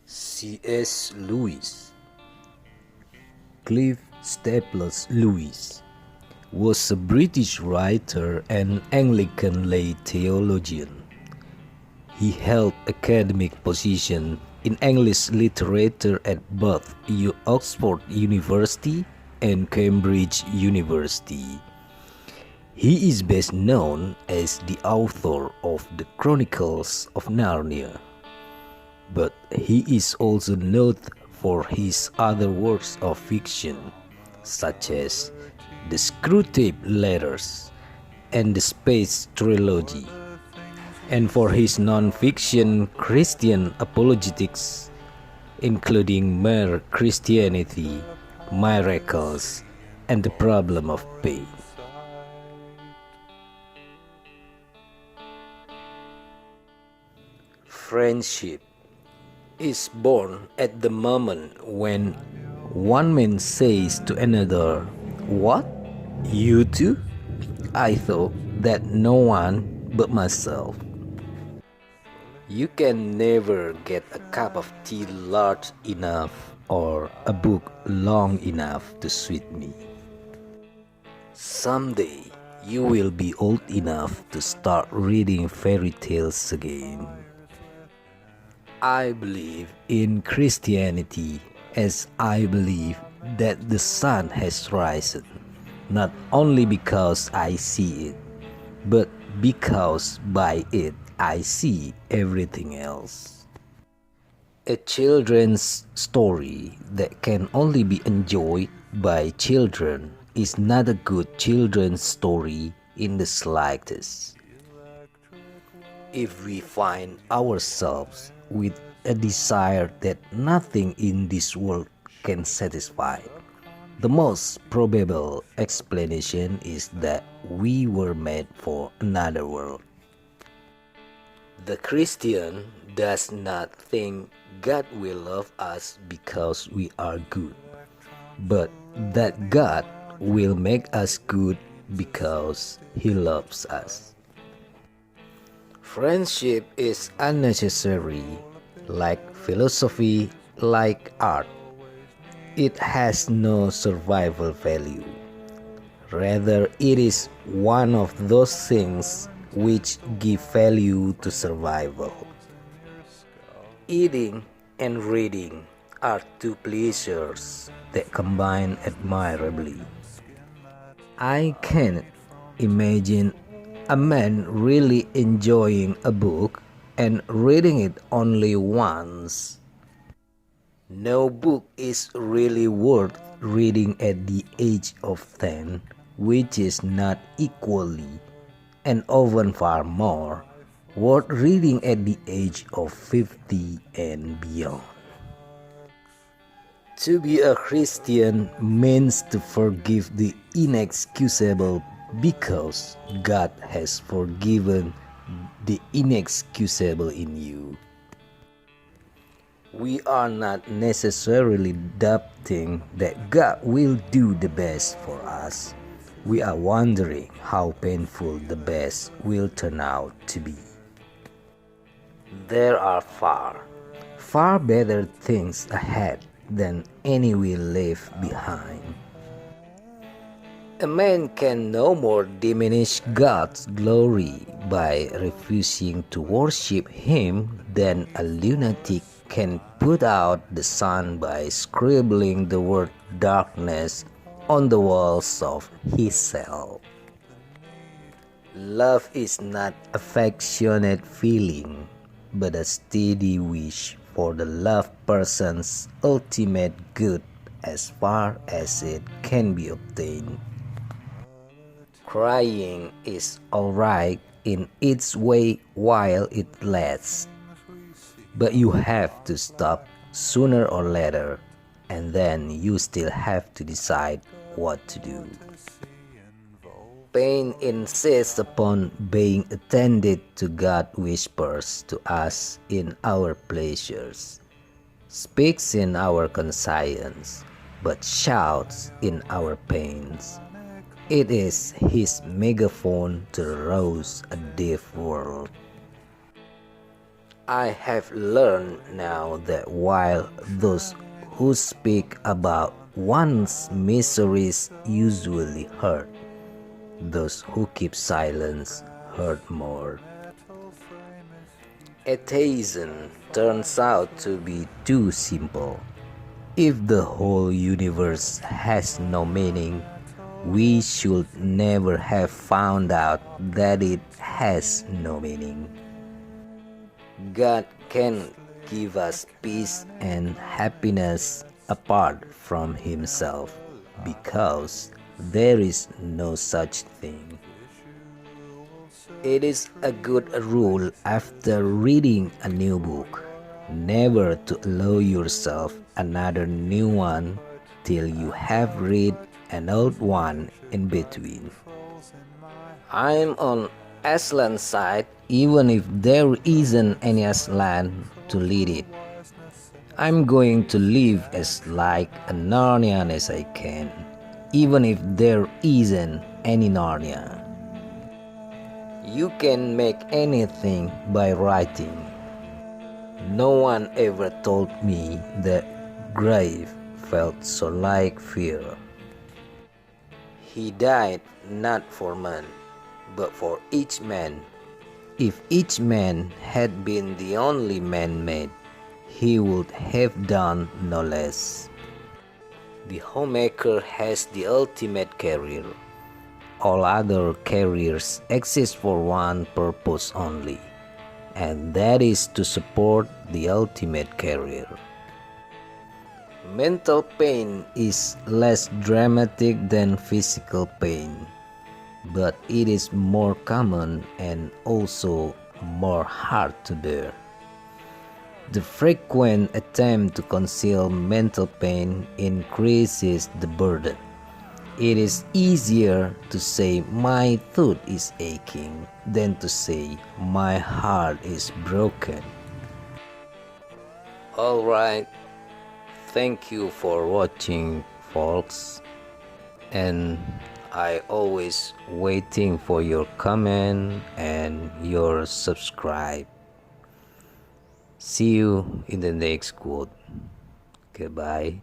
C.s. Lewis. Clive Staples Lewis was a British writer and Anglican lay theologian. He held academic positions in English literature at both Oxford University and Cambridge University. He is best known as the author of the Chronicles of Narnia, but he is also noted for his other works of fiction, such as the Screwtape letters and the Space Trilogy, and for his non-fiction Christian apologetics, including Mere Christianity, Miracles, and the Problem of Pain. Friendship is born at the moment when one man says to another, "What? You too? I thought that no one but myself." You can never get a cup of tea large enough or a book long enough to suit me. Someday you will be old enough to start reading fairy tales again. I believe in Christianity as I believe that the sun has risen, not only because I see it, but because by it I see everything else. A children's story that can only be enjoyed by children is not a good children's story in the slightest. If we find ourselves with a desire that nothing in this world can satisfy, the most probable explanation is that we were made for another world. The Christian does not think God will love us because we are good, but that God will make us good because He loves us. Friendship is unnecessary, like philosophy, like art. It has no survival value. Rather, it is one of those things which give value to survival. Eating and reading are two pleasures that combine admirably. I can't imagine a man really enjoying a book and reading it only once. No book is really worth reading at the age of 10, which is not equally, and often far more, worth reading at the age of 50 and beyond. To be a Christian means to forgive the inexcusable because God has forgiven the inexcusable in you. We are not necessarily doubting that God will do the best for us. We are wondering how painful the best will turn out to be. There are far better things ahead than any we leave behind. A man can no more diminish God's glory by refusing to worship Him than a lunatic can put out the sun by scribbling the word darkness on the walls of his cell. Love is not affectionate feeling, but a steady wish for the loved person's ultimate good as far as it can be obtained. Crying is alright in its way while it lasts, but you have to stop sooner or later, and then you still have to decide what to do. Pain insists upon being attended to. God whispers to us in our pleasures, speaks in our conscience, but shouts in our pains. It is His megaphone to rouse a deaf world. I have learned now that while those who speak about one's miseries usually hurt, those who keep silence hurt more. Atheism turns out to be too simple. If the whole universe has no meaning, we should never have found out that it has no meaning. God can give us peace and happiness apart from Himself, because there is no such thing. It is a good rule after reading a new book never to allow yourself another new one till you have read an old one in between. I'm on Aslan's side even if there isn't any Aslan to lead it. I'm going to live as like a Narnian as I can, even if there isn't any Narnia. You can make anything by writing. No one ever told me that grave felt so like fear. He died not for man, but for each man. If each man had been the only man made, he would have done no less. The homemaker has the ultimate career. All other careers exist for one purpose only, and that is to support the ultimate career. Mental pain is less dramatic than physical pain, but it is more common and also more hard to bear. The frequent attempt to conceal mental pain increases the burden. It is easier to say my tooth is aching than to say my heart is broken. Alright, thank you for watching, folks, and I always waiting for your comment and your subscribe. See you in the next quote. Goodbye.